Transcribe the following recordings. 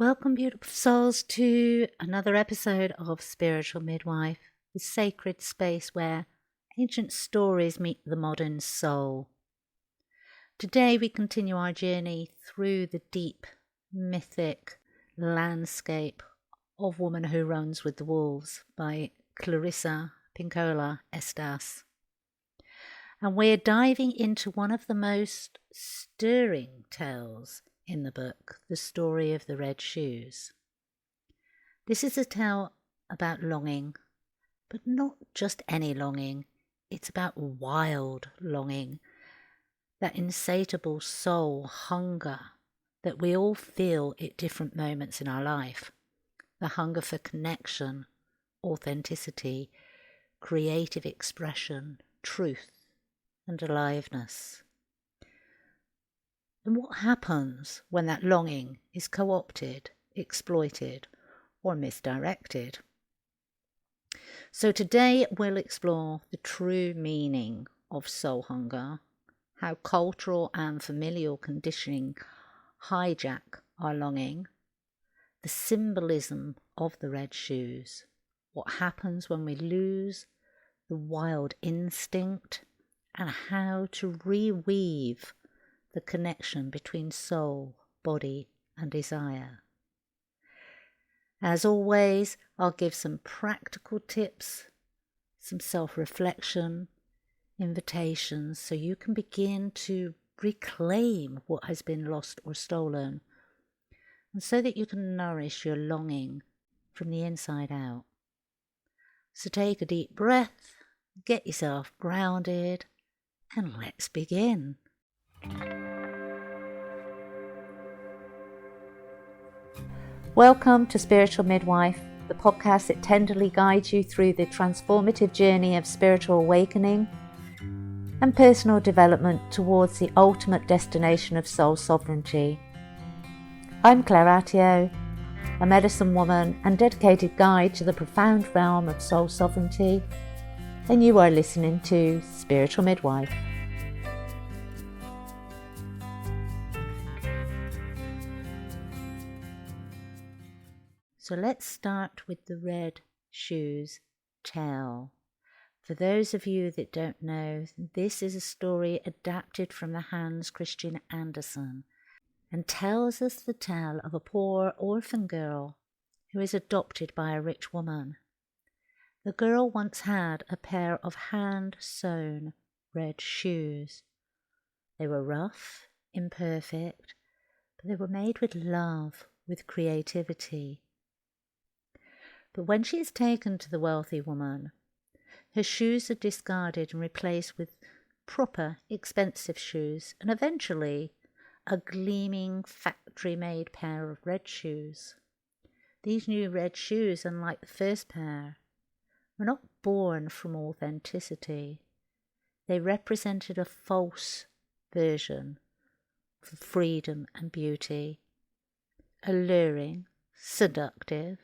Welcome, beautiful souls, to another episode of Spiritual Midwife, the sacred space where ancient stories meet the modern soul. Today we continue our journey through the deep, mythic landscape of Woman Who Runs with the Wolves by Clarissa, Pinkola, Estés. And we're diving into one of the most stirring tales in the book, The Story of the Red Shoes. This is a tale about longing, but not just any longing. It's about wild longing, that insatiable soul hunger that we all feel at different moments in our life. The hunger for connection, authenticity, creative expression, truth, and aliveness. And what happens when that longing is co-opted, exploited, or misdirected? So today we'll explore the true meaning of soul hunger, how cultural and familial conditioning hijack our longing, the symbolism of the red shoes, what happens when we lose the wild instinct, and how to reweave the connection between soul, body, and desire. As always, I'll give some practical tips, some self-reflection, invitations, so you can begin to reclaim what has been lost or stolen, and so that you can nourish your longing from the inside out. So take a deep breath, get yourself grounded, and let's begin. Welcome to Spiritual Midwife, the podcast that tenderly guides you through the transformative journey of spiritual awakening and personal development towards the ultimate destination of soul sovereignty. I'm Clarissa, a medicine woman and dedicated guide to the profound realm of soul sovereignty, and you are listening to Spiritual Midwife. So let's start with the red shoes tale. For those of you that don't know, this is a story adapted from the Hans Christian Andersen and tells us the tale of a poor orphan girl who is adopted by a rich woman. The girl once had a pair of hand-sewn red shoes. They were rough, imperfect, but they were made with love, with creativity. But when she is taken to the wealthy woman, her shoes are discarded and replaced with proper, expensive shoes, and eventually a gleaming, factory-made pair of red shoes. These new red shoes, unlike the first pair, were not born from authenticity. They represented a false version of freedom and beauty, alluring, seductive,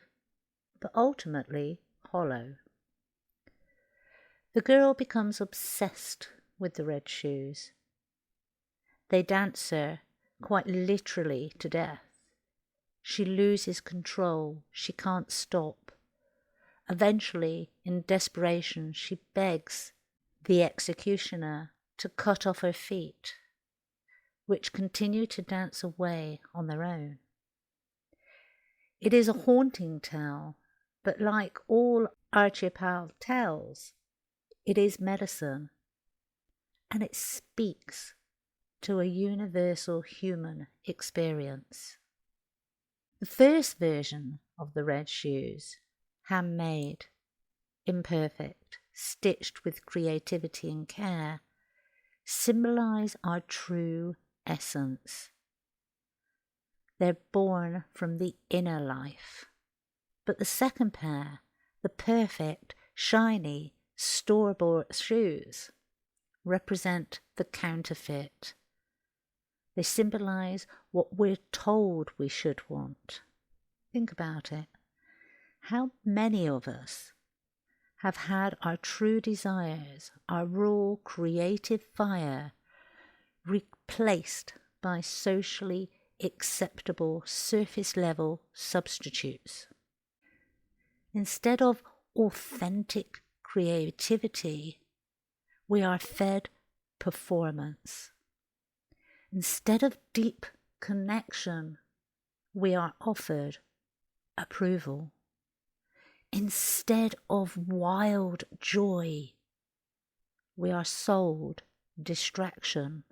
but ultimately hollow. The girl becomes obsessed with the red shoes. They dance her quite literally to death. She loses control. She can't stop. Eventually, in desperation, she begs the executioner to cut off her feet, which continue to dance away on their own. It is a haunting tale, but like all archetypal tales, it is medicine, and it speaks to a universal human experience. The first version of the red shoes, handmade, imperfect, stitched with creativity and care, symbolize our true essence. They're born from the inner life. But the second pair, the perfect, shiny, store-bought shoes, represent the counterfeit. They symbolize what we're told we should want. Think about it. How many of us have had our true desires, our raw creative fire, replaced by socially acceptable surface level substitutes. Instead of authentic creativity, we are fed performance. Instead of deep connection, we are offered approval. Instead of wild joy, we are sold distraction.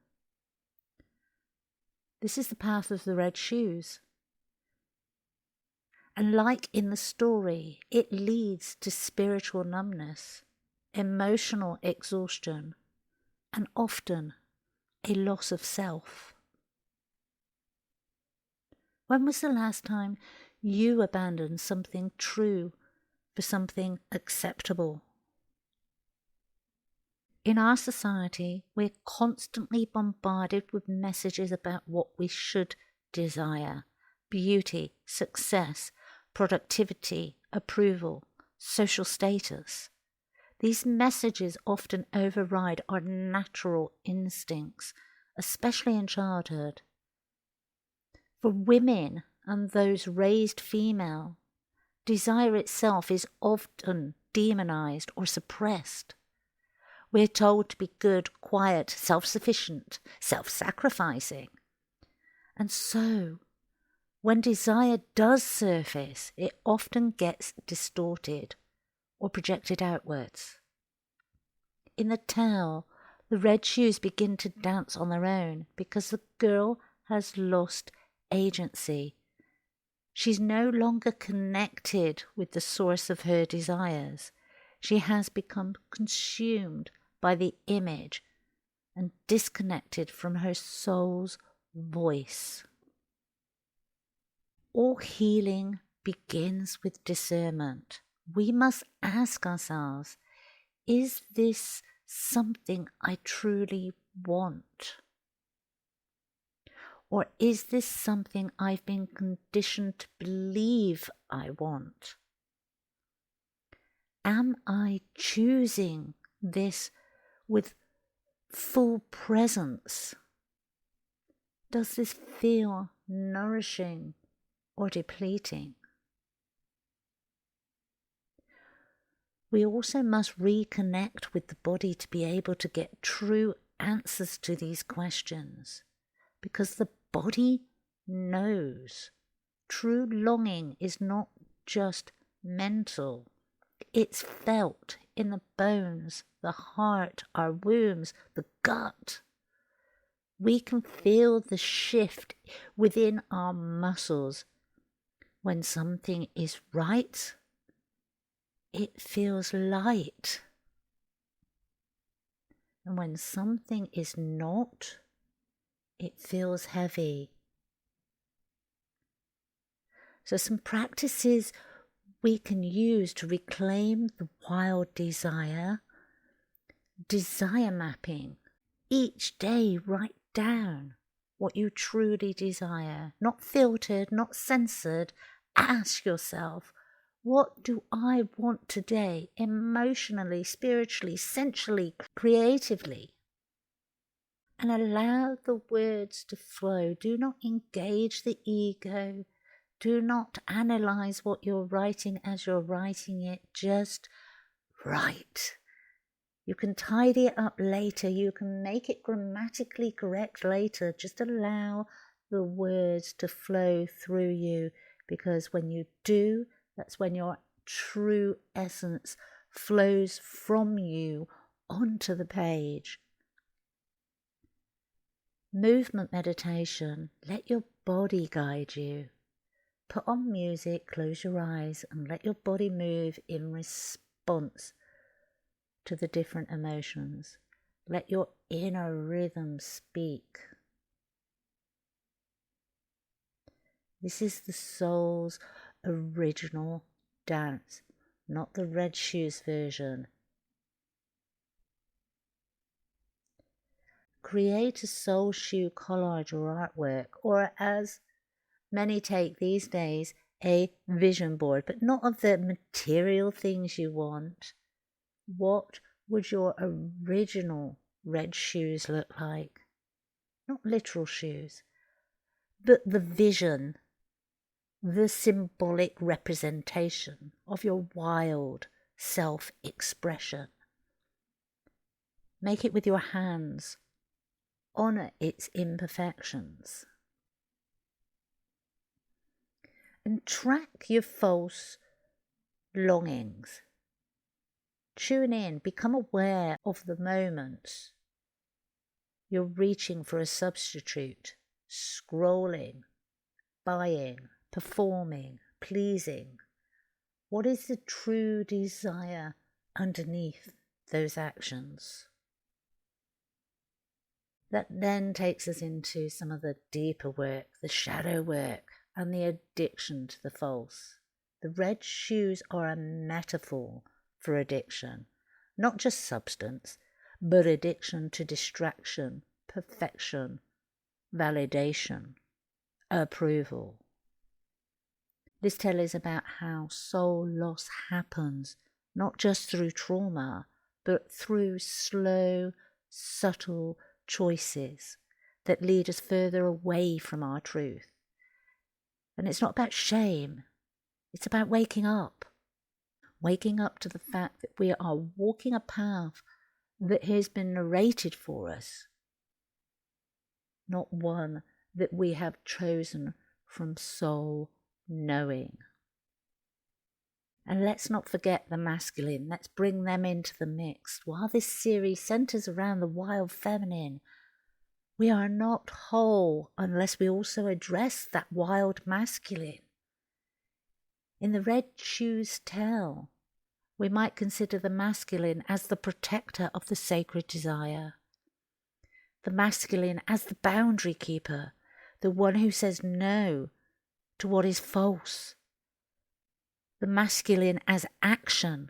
This is the path of the red shoes. And like in the story, it leads to spiritual numbness, emotional exhaustion, and often a loss of self. When was the last time you abandoned something true for something acceptable? In our society, we're constantly bombarded with messages about what we should desire: beauty, success, productivity, approval, social status. These messages often override our natural instincts, especially in childhood. For women and those raised female, desire itself is often demonized or suppressed. We're told to be good, quiet, self-sufficient, self-sacrificing. And so, when desire does surface, it often gets distorted or projected outwards. In the tale, the red shoes begin to dance on their own because the girl has lost agency. She's no longer connected with the source of her desires. She has become consumed by the image and disconnected from her soul's voice. All healing begins with discernment. We must ask ourselves, is this something I truly want? Or is this something I've been conditioned to believe I want? Am I choosing this with full presence? Does this feel nourishing or depleting? We also must reconnect with the body to be able to get true answers to these questions, because the body knows. True longing is not just mental. It's felt in the bones, the heart, our wombs, the gut. We can feel the shift within our muscles. When something is right, it feels light. And when something is not, it feels heavy. So some practices we can use to reclaim the wild desire: desire mapping. Each day write down what you truly desire, not filtered, not censored. Ask yourself, what do I want today, emotionally, spiritually, sensually, creatively? And allow the words to flow. Do not engage the ego. Do not analyze what you're writing as you're writing it. Just write. You can tidy it up later. You can make it grammatically correct later. Just allow the words to flow through you, because when you do, that's when your true essence flows from you onto the page. Movement meditation. Let your body guide you. Put on music, close your eyes, and let your body move in response to the different emotions. Let your inner rhythm speak. This is the soul's original dance, not the red shoes version. Create a soul shoe collage or artwork, or as many take these days, a vision board, but not of the material things you want. What would your original red shoes look like? Not literal shoes. but the vision, the symbolic representation of your wild self-expression. Make it with your hands. Honour its imperfections. And track your false longings. Tune in, become aware of the moments you're reaching for a substitute, scrolling, buying, performing, pleasing. What is the true desire underneath those actions? That then takes us into some of the deeper work, the shadow work, and the addiction to the false. The red shoes are a metaphor for addiction, not just substance, but addiction to distraction, perfection, validation, approval. This tale is about how soul loss happens, not just through trauma, but through slow, subtle choices that lead us further away from our truth. And it's not about shame, it's about waking up to the fact that we are walking a path that has been narrated for us, not one that we have chosen from soul knowing. And let's not forget the masculine. Let's bring them into the mix. While this series centers around the wild feminine, we are not whole unless we also address that wild masculine. In the red shoes tale, we might consider the masculine as the protector of the sacred desire, the masculine as the boundary keeper, the one who says no to what is false, the masculine as action,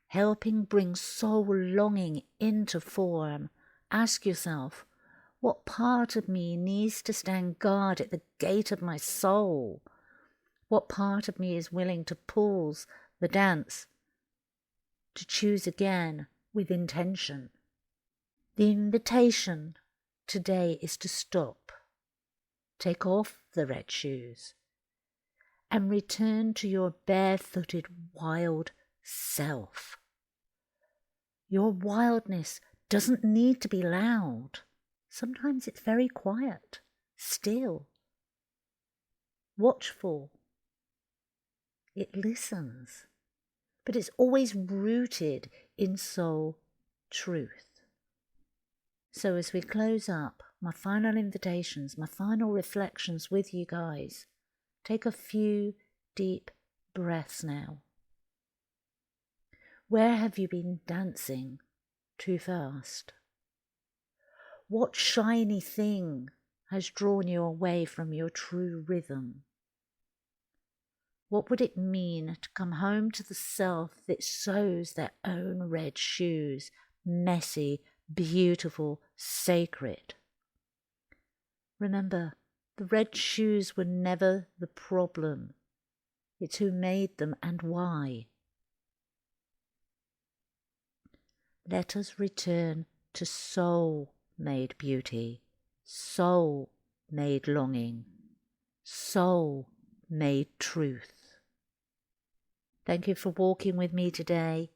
helping bring soul longing into form. Ask yourself, what part of me needs to stand guard at the gate of my soul? What part of me is willing to pause the dance, to choose again with intention? The invitation today is to stop, take off the red shoes, and return to your barefooted wild self. Your wildness doesn't need to be loud. Sometimes it's very quiet, still, watchful. It listens, but it's always rooted in soul truth. So as we close up, my final invitations, my final reflections with you guys, take a few deep breaths now. Where have you been dancing too fast? What shiny thing has drawn you away from your true rhythm? What would it mean to come home to the self that sews their own red shoes, messy, beautiful, sacred? Remember, the red shoes were never the problem. It's who made them and why. Let us return to soul-made beauty, soul-made longing, soul-made truth. Thank you for walking with me today.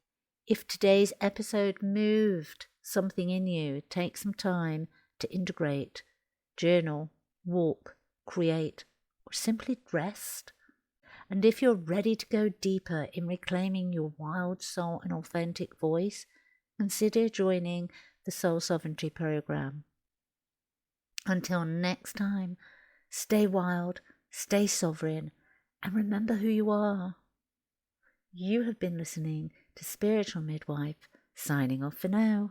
If today's episode moved something in you, take some time to integrate, journal, walk, create, or simply rest. And if you're ready to go deeper in reclaiming your wild soul and authentic voice, consider joining the Soul Sovereignty Program. Until next time, stay wild, stay sovereign, and remember who you are. You have been listening to Spiritual Midwife, signing off for now.